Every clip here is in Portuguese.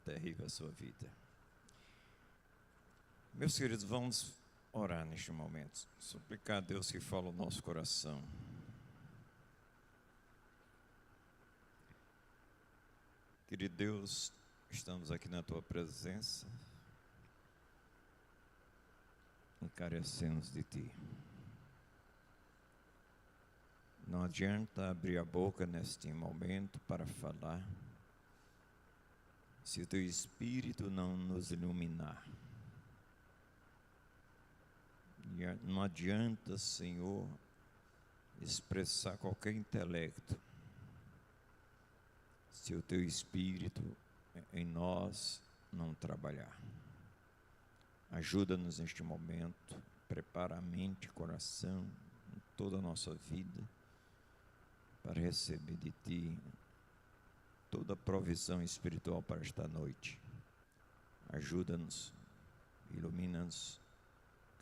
terrível a sua vida. Meus queridos, vamos orar neste momento, suplicar a Deus que fale o nosso coração. Querido Deus, estamos aqui na Tua presença, encarecemos de Ti. Não adianta abrir a boca neste momento para falar, se o Teu Espírito não nos iluminar. Não adianta, Senhor, expressar qualquer intelecto, se o Teu Espírito em nós não trabalhar. Ajuda-nos neste momento, prepara a mente e coração, toda a nossa vida, para receber de Ti toda a provisão espiritual para esta noite. Ajuda-nos, ilumina-nos,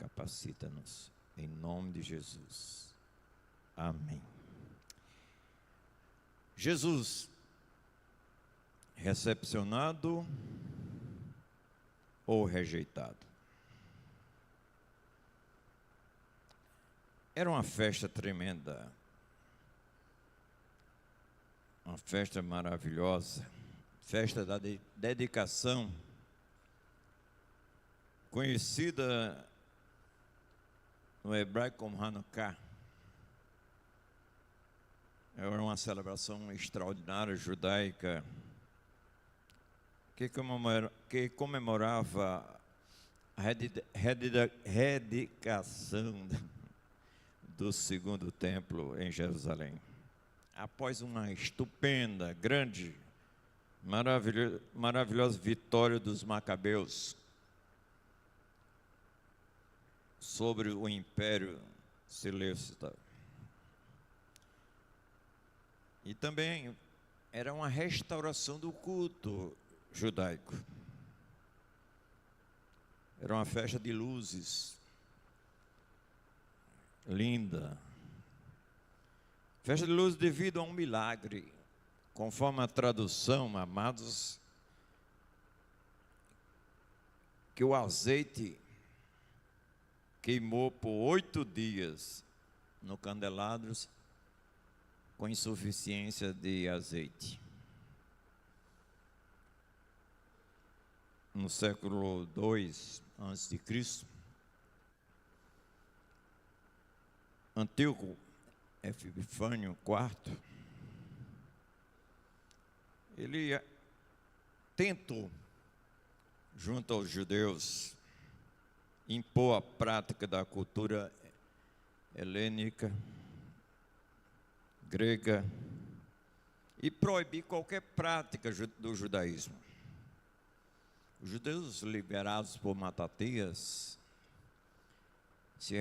capacita-nos, em nome de Jesus. Amém. Jesus, recepcionado ou rejeitado? Era uma festa tremenda, uma festa maravilhosa, festa da dedicação, conhecida no hebraico como Hanukkah. Era uma celebração extraordinária judaica que comemorava a rededicação do segundo templo em Jerusalém. Após uma estupenda, grande, maravilhosa vitória dos Macabeus sobre o Império Seleucida. E também era uma restauração do culto judaico. Era uma festa de luzes, linda. Festa de luzes devido a um milagre, conforme a tradução, amados, que o azeite queimou por 8 dias no candelabros com insuficiência de azeite. No século II a.C., Antíoco Epifânio IV, ele tentou, junto aos judeus, impor a prática da cultura helênica, grega, e proibir qualquer prática do judaísmo. Os judeus liberados por Matatias se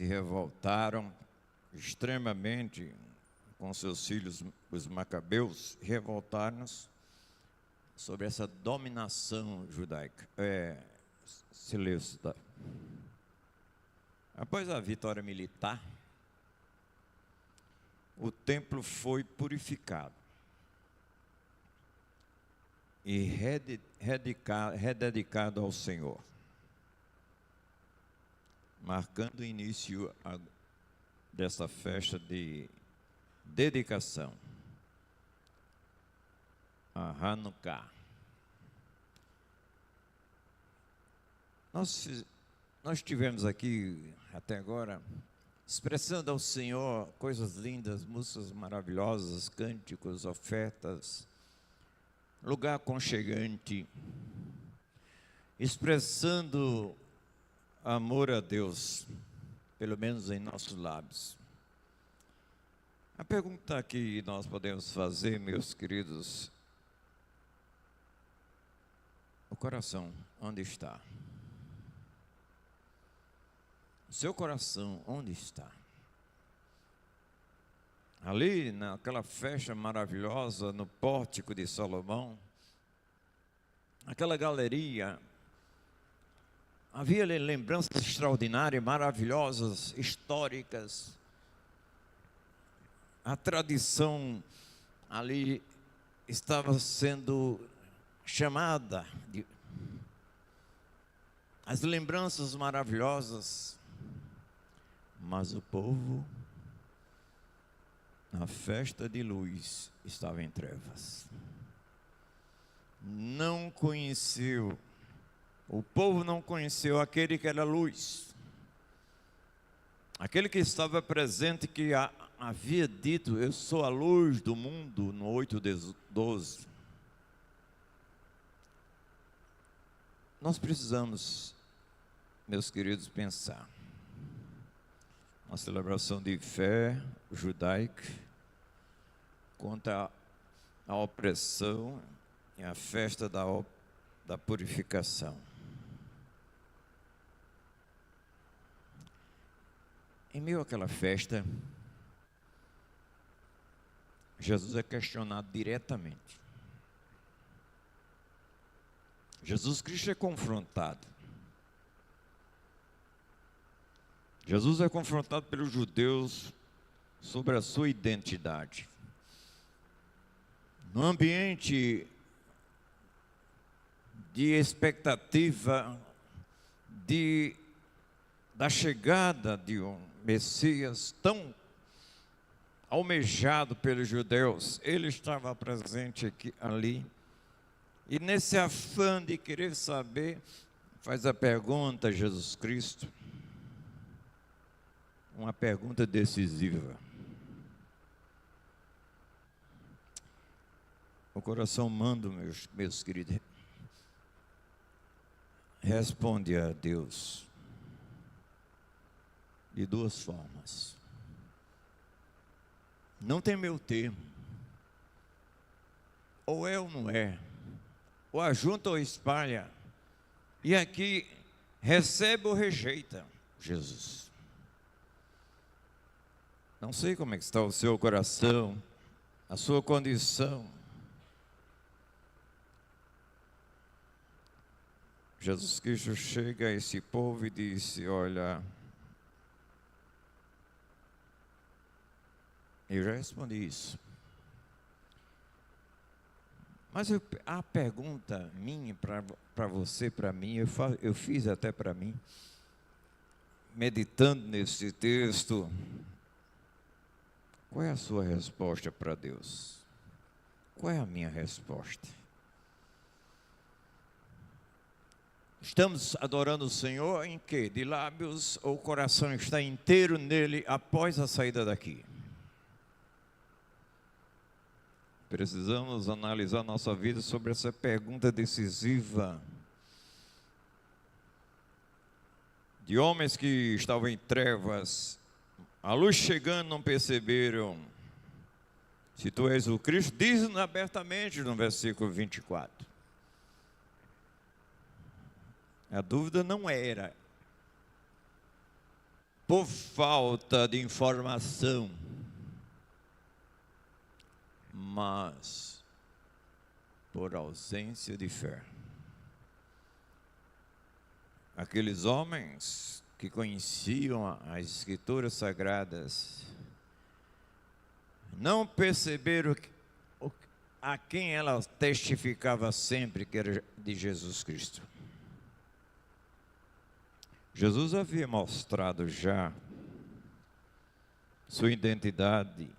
revoltaram extremamente com seus filhos, os Macabeus, revoltaram-se sobre essa dominação judaica, seleucida. Após a vitória militar, o templo foi purificado e rededicado ao Senhor, marcando o início dessa festa de dedicação, a Hanukkah. Nós tivemos aqui, até agora, expressando ao Senhor coisas lindas, músicas maravilhosas, cânticos, ofertas, lugar aconchegante, expressando amor a Deus, pelo menos em nossos lábios. A pergunta que nós podemos fazer, meus queridos, o coração, onde está? O seu coração, onde está? Ali, naquela festa maravilhosa, no pórtico de Salomão, aquela galeria, havia lembranças extraordinárias, maravilhosas, históricas. A tradição ali estava sendo chamada, as lembranças maravilhosas, mas o povo, na festa de luz, estava em trevas. Não conheceu, o povo não conheceu aquele que era luz, aquele que estava presente, que havia dito: eu sou a luz do mundo, no 8:12. Nós precisamos, meus queridos, pensar uma celebração de fé judaica contra a opressão e a festa da purificação. Em meio àquela festa, Jesus é questionado diretamente. Jesus Cristo é confrontado. Jesus é confrontado pelos judeus sobre a sua identidade. No ambiente de expectativa da chegada de um Messias tão almejado pelos judeus, ele estava presente ali. E nesse afã de querer saber, faz a pergunta a Jesus Cristo, uma pergunta decisiva. O coração humano, meus queridos, responde a Deus de duas formas. Não tem meio termo. Ou é ou não é. Ou ajunta ou espalha. E aqui, recebe ou rejeita Jesus. Não sei como é que está o seu coração, a sua condição. Jesus Cristo chega a esse povo e disse: olha, eu já respondi isso. Mas a pergunta minha para você, para mim, eu fiz até para mim, meditando nesse texto. Qual é a sua resposta para Deus? Qual é a minha resposta? Estamos adorando o Senhor em quê? De lábios, ou o coração está inteiro nele após a saída daqui? Precisamos analisar nossa vida sobre essa pergunta decisiva. De homens que estavam em trevas, a luz chegando, não perceberam. Se tu és o Cristo, diz abertamente no versículo 24. A dúvida não era por falta de informação, mas por ausência de fé. Aqueles homens que conheciam as Escrituras Sagradas não perceberam a quem ela testificava sempre, que era de Jesus Cristo. Jesus havia mostrado já sua identidade,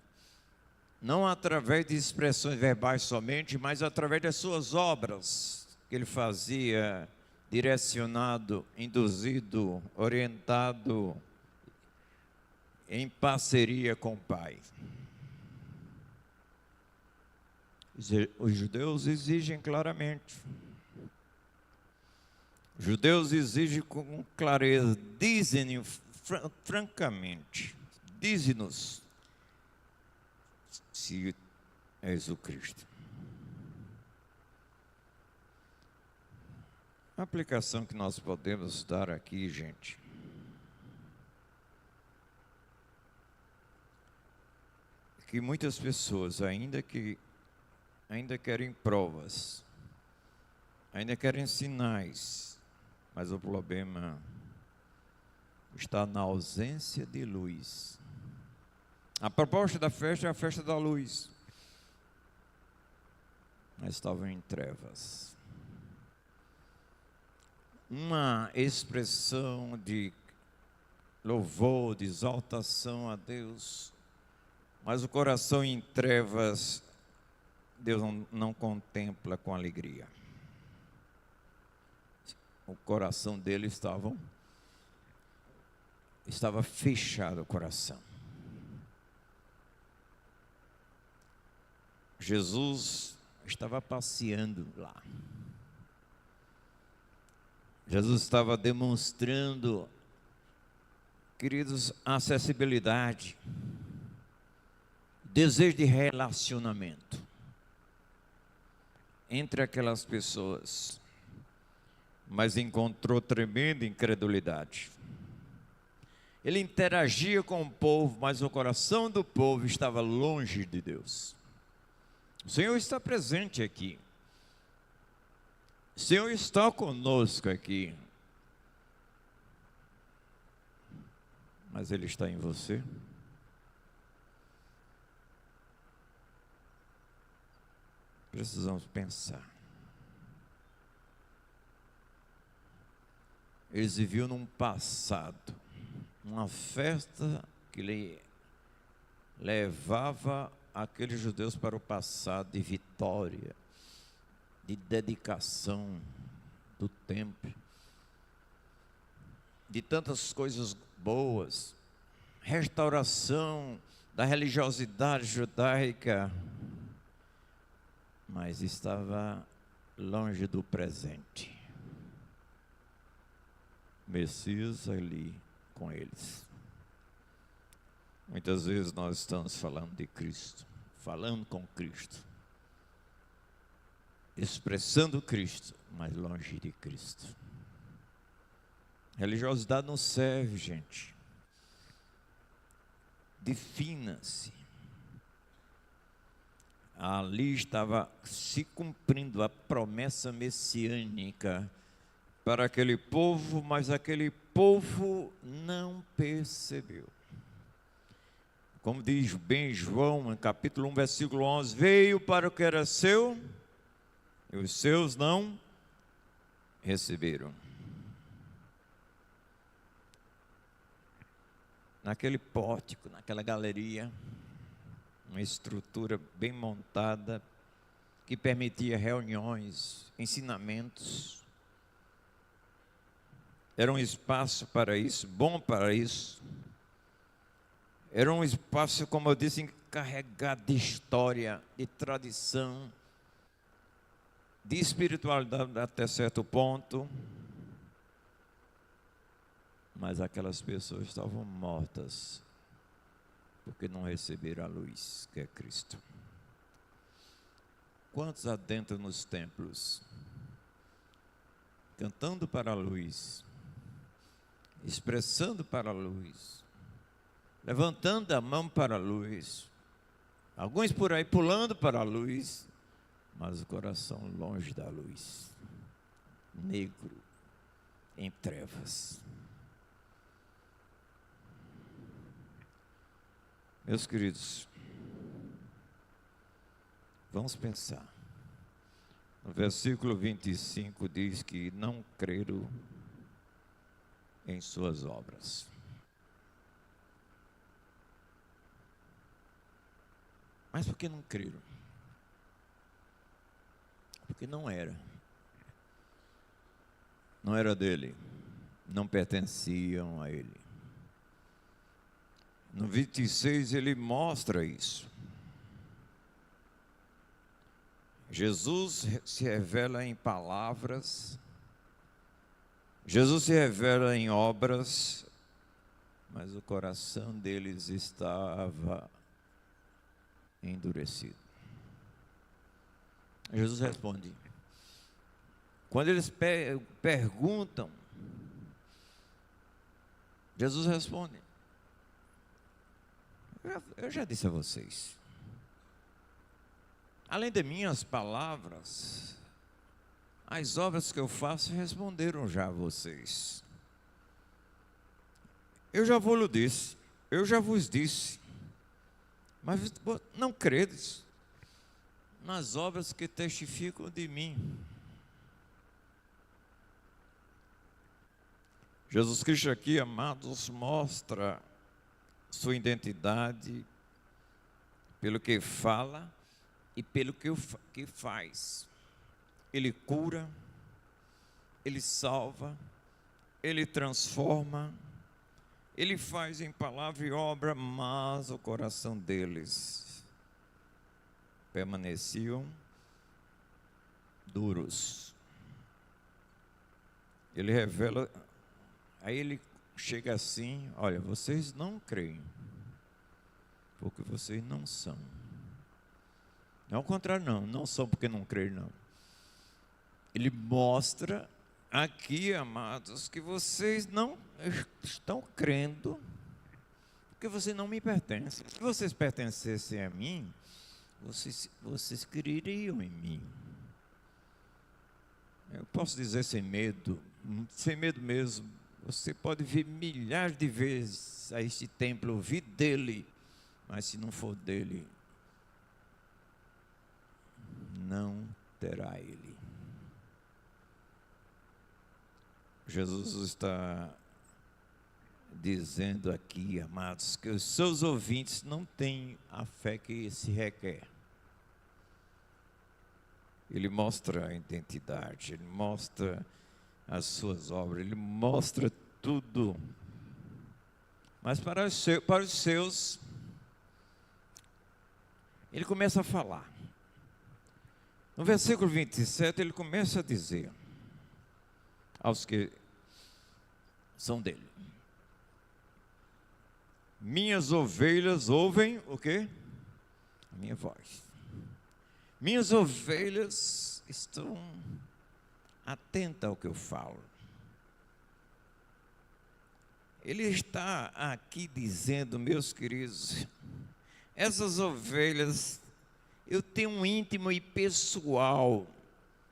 não através de expressões verbais somente, mas através das suas obras que ele fazia, direcionado, induzido, orientado, em parceria com o Pai. Os judeus exigem claramente. Os judeus exigem com clareza, dizem francamente, dize-nos se és o Cristo. A aplicação que nós podemos dar aqui, gente, é que muitas pessoas ainda querem provas, ainda querem sinais, mas o problema está na ausência de luz. A proposta da festa é a festa da luz, mas estavam em trevas. uma expressão de louvor, de exaltação a Deus, mas o coração em trevas, Deus não contempla com alegria. O coração dele estava fechado o coração. Jesus estava passeando lá. Jesus estava demonstrando, queridos, acessibilidade, desejo de relacionamento entre aquelas pessoas, mas encontrou tremenda incredulidade. Ele interagia com o povo, mas o coração do povo estava longe de Deus. O Senhor está presente aqui. O Senhor está conosco aqui. Mas Ele está em você? Precisamos pensar. Eles viviam num passado, uma festa que lhe levava aqueles judeus para o passado de vitória, de dedicação do templo, de tantas coisas boas, restauração da religiosidade judaica, mas estava longe do presente. Messias ali com eles. Muitas vezes nós estamos falando de Cristo, falando com Cristo, expressando Cristo, mas longe de Cristo. Religiosidade não serve, gente. Defina-se. Ali estava se cumprindo a promessa messiânica para aquele povo, mas aquele povo não percebeu. Como diz bem João, no capítulo 1, versículo 11, veio para o que era seu, e os seus não receberam. Naquele pórtico, naquela galeria, uma estrutura bem montada, que permitia reuniões, ensinamentos. Era um espaço para isso, bom para isso. Era um espaço, como eu disse, encarregado de história, de tradição, de espiritualidade até certo ponto. Mas aquelas pessoas estavam mortas, porque não receberam a luz, que é Cristo. Quantos adentram nos templos, cantando para a luz, expressando para a luz, levantando a mão para a luz, alguns por aí pulando para a luz, mas o coração longe da luz, negro, em trevas. Meus queridos, vamos pensar. No versículo 25 diz que não creram em suas obras. Mas por que não creram? Porque não era. Não era dele. Não pertenciam a ele. No 26 ele mostra isso. Jesus se revela em palavras, Jesus se revela em obras, mas o coração deles estava endurecido. Jesus responde. Quando eles perguntam, Jesus responde. Eu já disse a vocês. Além de minhas palavras, as obras que eu faço responderam já a vocês. Eu já vos disse, eu já vos disse, mas não credes nas obras que testificam de mim. Jesus Cristo aqui, amados, mostra sua identidade pelo que fala e pelo que faz. Ele cura, Ele salva, Ele transforma, Ele faz em palavra e obra, mas o coração deles permaneciam duros. Ele revela, aí ele chega assim: olha, vocês não creem, porque vocês não são. Não ao contrário, não são porque não creem, não. Ele mostra aqui, amados, que vocês não estão crendo, porque vocês não me pertencem. Se vocês pertencessem a mim, vocês creriam em mim. Eu posso dizer sem medo mesmo. Você pode vir milhares de vezes a este templo, ouvir dele, mas se não for dele, não terá ele. Jesus está dizendo aqui, amados, que os seus ouvintes não têm a fé que se requer. Ele mostra a identidade, ele mostra as suas obras, ele mostra tudo. Mas para os seus, ele começa a falar. No versículo 27, ele começa a dizer aos que são dele: minhas ovelhas ouvem o quê? A minha voz. Minhas ovelhas estão atentas ao que eu falo. Ele está aqui dizendo, meus queridos, essas ovelhas, eu tenho um íntimo e pessoal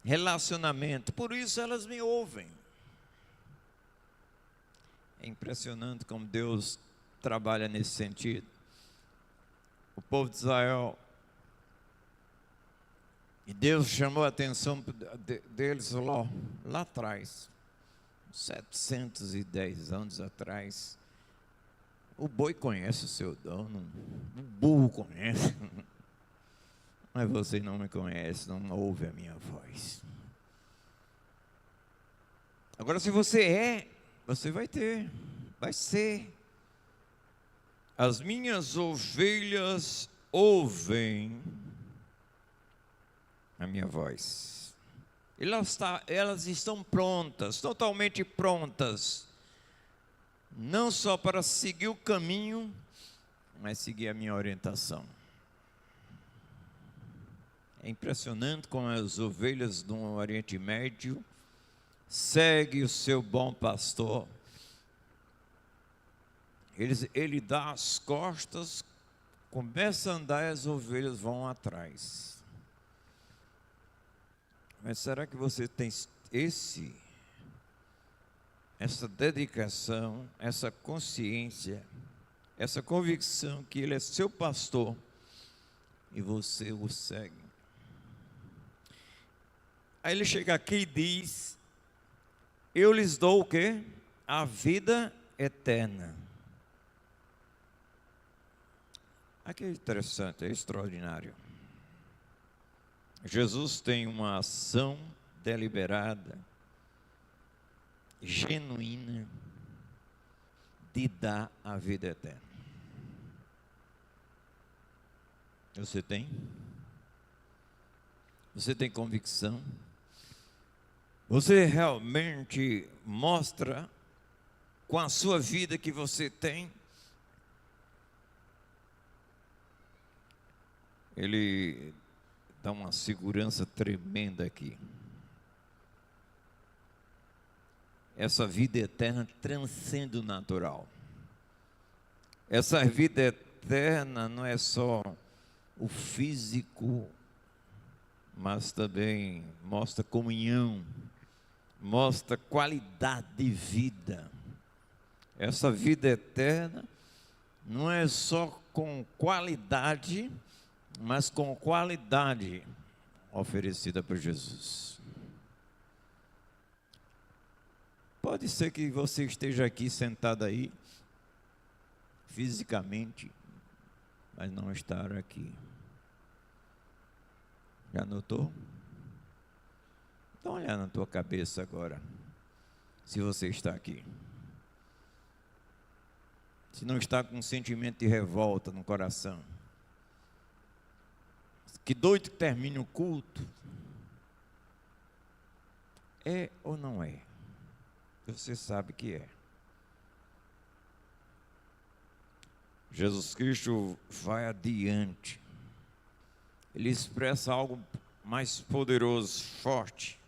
relacionamento, por isso elas me ouvem. É impressionante como Deus trabalha nesse sentido. O povo de Israel, e Deus chamou a atenção deles lá atrás, 710 anos atrás. O boi conhece o seu dono, o burro conhece, mas você não me conhece, não ouve a minha voz. Agora, se você vai ser. As minhas ovelhas ouvem a minha voz. Elas estão prontas, totalmente prontas, não só para seguir o caminho, mas seguir a minha orientação. É impressionante como as ovelhas do Oriente Médio seguem o seu bom pastor. Ele dá as costas, começa a andar e as ovelhas vão atrás. Mas será que você tem essa dedicação, essa consciência, essa convicção que Ele é seu pastor e você o segue? Aí ele chega aqui e diz: eu lhes dou o quê? A vida eterna. Aqui é interessante, é extraordinário. Jesus tem uma ação deliberada, genuína, de dar a vida eterna. Você tem? Você tem convicção? Você realmente mostra com a sua vida que você tem? Ele dá uma segurança tremenda aqui. Essa vida eterna transcende o natural. Essa vida eterna não é só o físico, mas também mostra comunhão, mostra qualidade de vida. Essa vida eterna não é só com qualidade, mas com qualidade oferecida por Jesus. Pode ser que você esteja aqui sentado aí, fisicamente, mas não estar aqui. Já notou? Dá uma olhada na tua cabeça agora, se você está aqui. Se não está com um sentimento de revolta no coração. Que doido que termine o culto. É ou não é? Você sabe que é. Jesus Cristo vai adiante. Ele expressa algo mais poderoso, forte.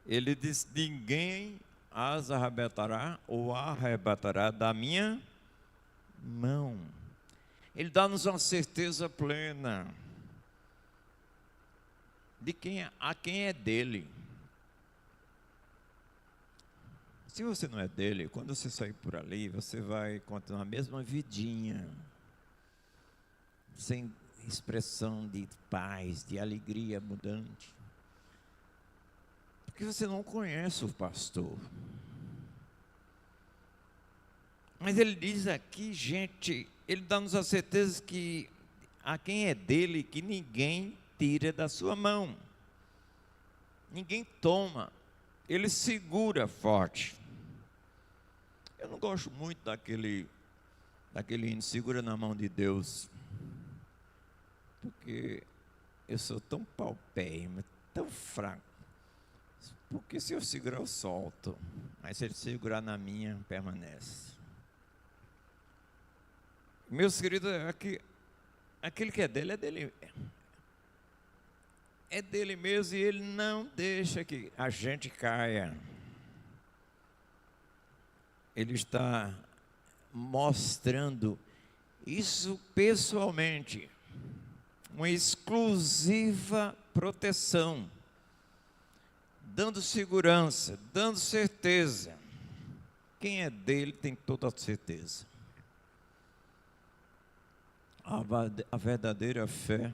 Ele diz: ninguém as arrebatará ou arrebatará da minha mão. Ele dá-nos uma certeza plena de a quem é dele. Se você não é dele, quando você sair por ali, você vai continuar a mesma vidinha, sem expressão de paz, de alegria abundante. Porque você não conhece o pastor. Mas ele diz aqui, gente, ele dá-nos a certeza que a quem é dele, que ninguém tira da sua mão. Ninguém toma. Ele segura forte. Eu não gosto muito daquele hino, segura na mão de Deus. Porque eu sou tão paupérrimo, tão fraco. Porque se eu segurar, eu solto. Mas se ele segurar na minha, permanece. Meus queridos, aquele que é dele, é dele. É dele mesmo, e ele não deixa que a gente caia. Ele está mostrando isso pessoalmente. Uma exclusiva proteção, dando segurança, dando certeza. Quem é dele tem toda a certeza. A verdadeira fé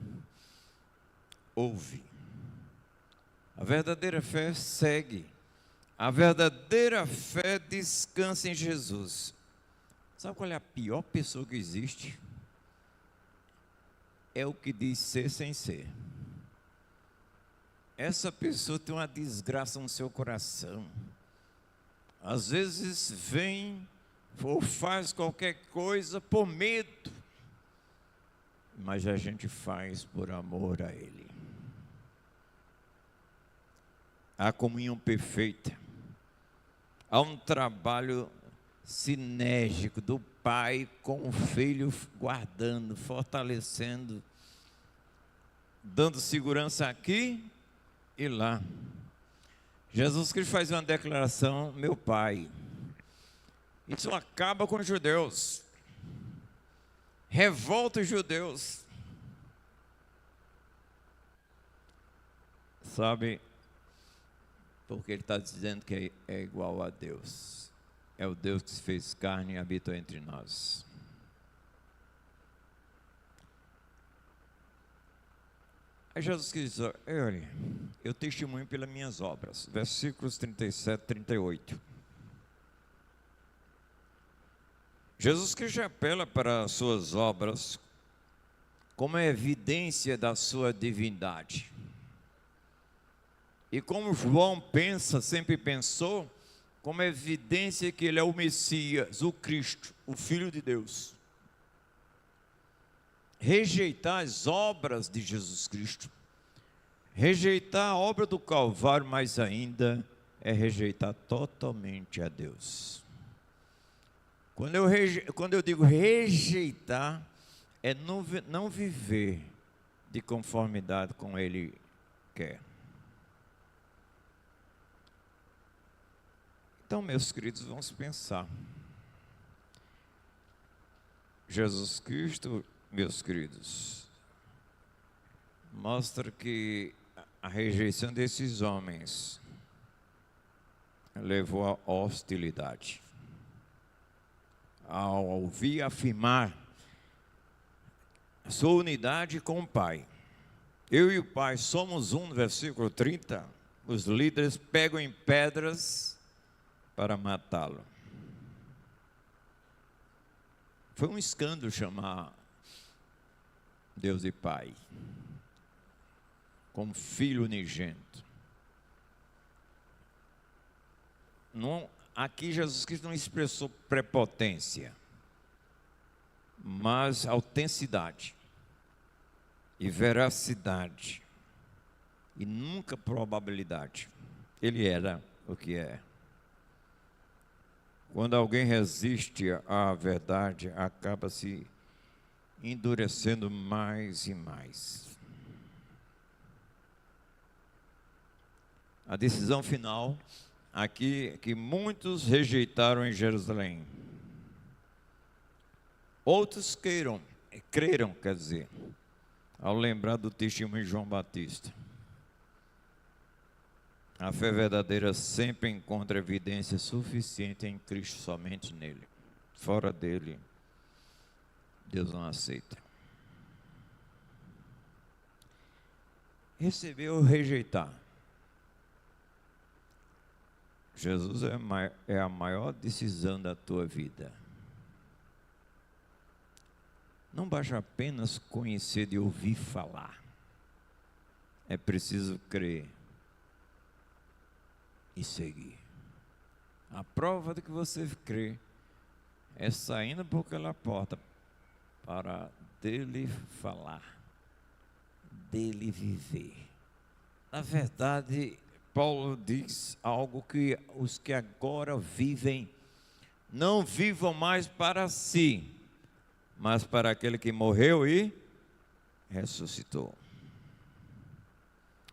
ouve. A verdadeira fé segue. A verdadeira fé descansa em Jesus. Sabe qual é a pior pessoa que existe? É o que diz ser sem ser. Essa pessoa tem uma desgraça no seu coração. Às vezes vem ou faz qualquer coisa por medo, mas a gente faz por amor a Ele. A comunhão perfeita. Há um trabalho sinérgico do Pai com o Filho, guardando, fortalecendo, dando segurança aqui e lá. Jesus Cristo faz uma declaração: meu Pai. Isso acaba com os judeus, revolta os judeus. Sabe, porque ele está dizendo que é igual a Deus. É o Deus que se fez carne e habitou entre nós. Aí Jesus diz: olha, eu testemunho pelas minhas obras. Versículos 37, 38. Jesus Cristo apela para as suas obras como evidência da sua divindade. E como João pensa, sempre pensou, como evidência que ele é o Messias, o Cristo, o Filho de Deus. Rejeitar as obras de Jesus Cristo, rejeitar a obra do Calvário, mais ainda, é rejeitar totalmente a Deus. Quando eu digo rejeitar, é não viver de conformidade com Ele quer. Então, meus queridos, vamos pensar. Jesus Cristo, meus queridos, mostra que a rejeição desses homens levou à hostilidade. Ao ouvir afirmar a sua unidade com o Pai. Eu e o Pai somos um, no versículo 30, os líderes pegam em pedras para matá-lo. Foi um escândalo chamar Deus de Pai, como Filho unigênito. Não, aqui Jesus Cristo não expressou prepotência, mas autenticidade e veracidade, e nunca probabilidade. Ele era o que é. Quando alguém resiste à verdade, acaba se endurecendo mais e mais. A decisão final aqui que muitos rejeitaram em Jerusalém. Outros creram, quer dizer, ao lembrar do testemunho de João Batista. A fé verdadeira sempre encontra evidência suficiente em Cristo, somente nele. Fora dele, Deus não aceita. Receber ou rejeitar. Jesus é a maior decisão da tua vida. Não basta apenas conhecer de ouvir falar. É preciso crer e seguir. A prova de que você crê é saindo por aquela porta para dele falar, dele viver. Na verdade, Paulo diz algo que os que agora vivem não vivam mais para si, mas para aquele que morreu e ressuscitou.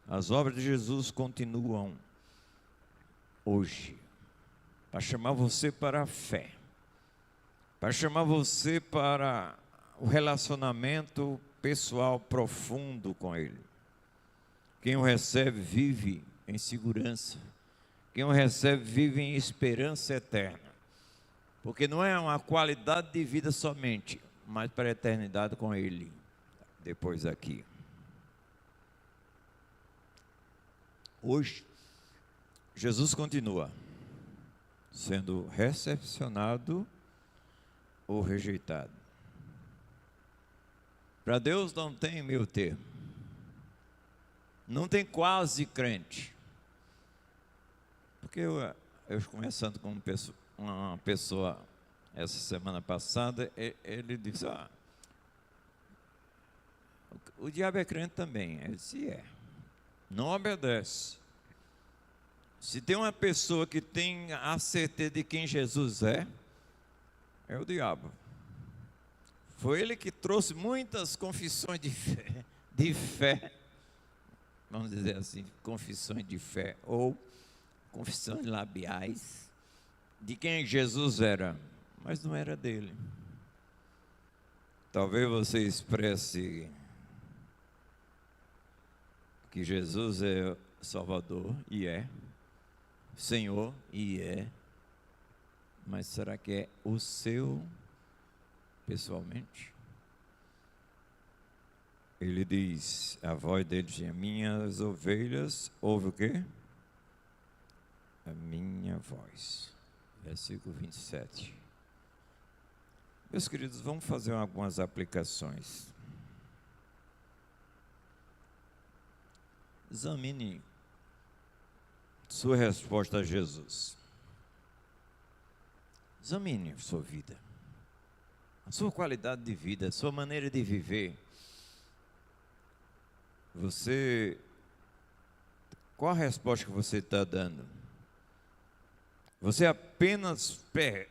As obras de Jesus continuam hoje, para chamar você para a fé, para chamar você para o relacionamento pessoal profundo com Ele. Quem o recebe vive em segurança, quem o recebe vive em esperança eterna, porque não é uma qualidade de vida somente, mas para a eternidade com Ele, depois aqui. Hoje, Jesus continua sendo recepcionado ou rejeitado. Para Deus não tem meio termo. Não tem quase crente. Porque eu conversando com uma pessoa essa semana passada, ele disse, o diabo é crente também. Eu disse, não obedece. Se tem uma pessoa que tem a certeza de quem Jesus é o diabo. Foi ele que trouxe muitas confissões de fé, vamos dizer assim, confissões de fé, ou confissões labiais, de quem Jesus era, mas não era dele. Talvez você expresse que Jesus é Salvador, e é, Senhor, e é, mas será que é o seu pessoalmente? Ele diz, a voz dele diz, minhas ovelhas, ouve o quê? A minha voz. Versículo 27. Meus queridos, vamos fazer algumas aplicações. Examine sua resposta a Jesus. Examine sua vida, a sua qualidade de vida, a sua maneira de viver. Qual a resposta que você está dando? Você apenas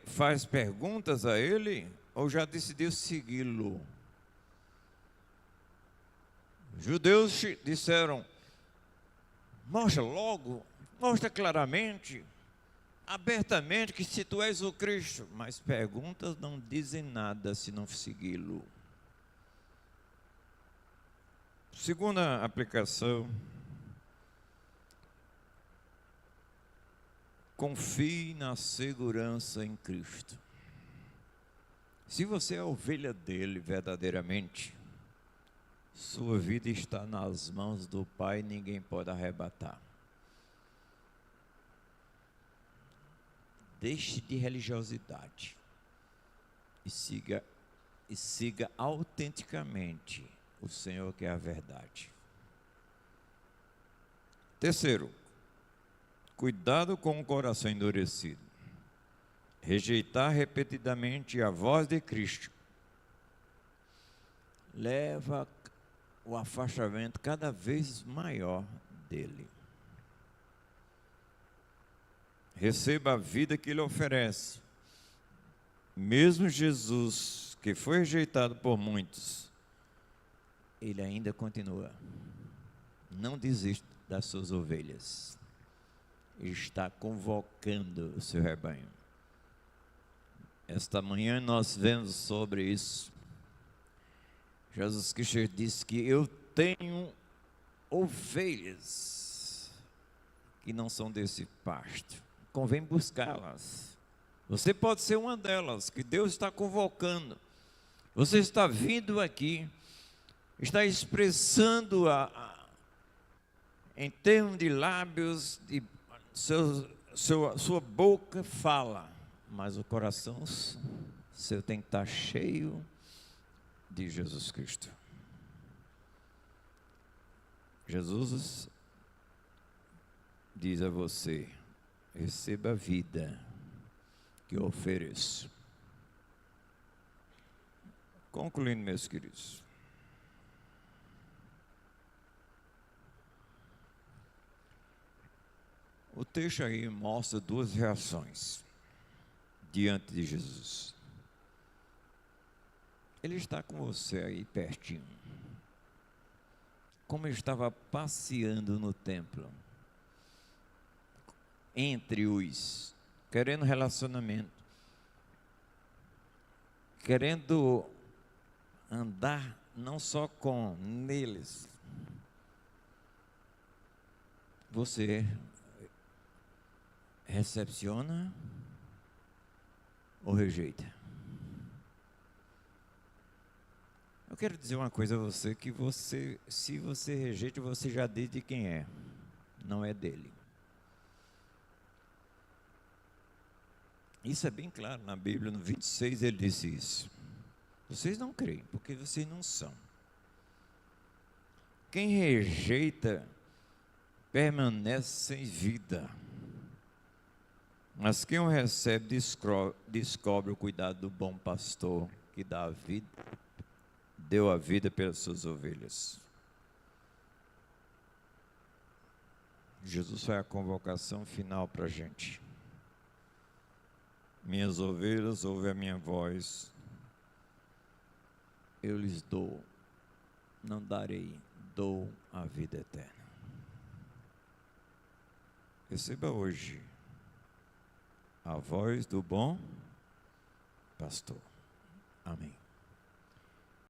faz perguntas a Ele ou já decidiu segui-lo? Os judeus disseram, mostra logo, mostra claramente, abertamente que se tu és o Cristo, mas perguntas não dizem nada se não segui-lo. Segunda aplicação, confie na segurança em Cristo. Se você é a ovelha dele verdadeiramente, sua vida está nas mãos do Pai, ninguém pode arrebatar. Deixe de religiosidade e siga autenticamente o Senhor, que é a verdade. Terceiro, cuidado com o coração endurecido. Rejeitar repetidamente a voz de Cristo leva o afastamento cada vez maior dele. Receba a vida que ele oferece. Mesmo Jesus, que foi rejeitado por muitos, ele ainda continua. Não desista das suas ovelhas. Ele está convocando o seu rebanho. Esta manhã nós vemos sobre isso. Jesus Cristo disse que eu tenho ovelhas que não são desse pasto. Convém buscá-las. Você pode ser uma delas, que Deus está convocando. Você está vindo aqui, está expressando em termos de lábios, sua boca fala, mas o coração seu tem que estar cheio de Jesus Cristo. Jesus diz a você: receba a vida que eu ofereço. Concluindo, meus queridos, o texto aí mostra duas reações diante de Jesus. Ele está com você aí pertinho, como ele estava passeando no templo, entre os, querendo relacionamento, querendo andar não só com neles. Você recepciona ou rejeita? Eu quero dizer uma coisa a você, que se você rejeita, você já diz de quem é, não é dele. Isso é bem claro na Bíblia, no 26 ele disse isso. Vocês não creem, porque vocês não são. Quem rejeita permanece sem vida, mas quem o recebe descobre o cuidado do bom pastor que dá a vida, deu a vida pelas suas ovelhas. Jesus foi a convocação final para a gente. Minhas ovelhas ouvem a minha voz, eu lhes dou, não darei, dou a vida eterna. Receba hoje a voz do bom pastor. Amém.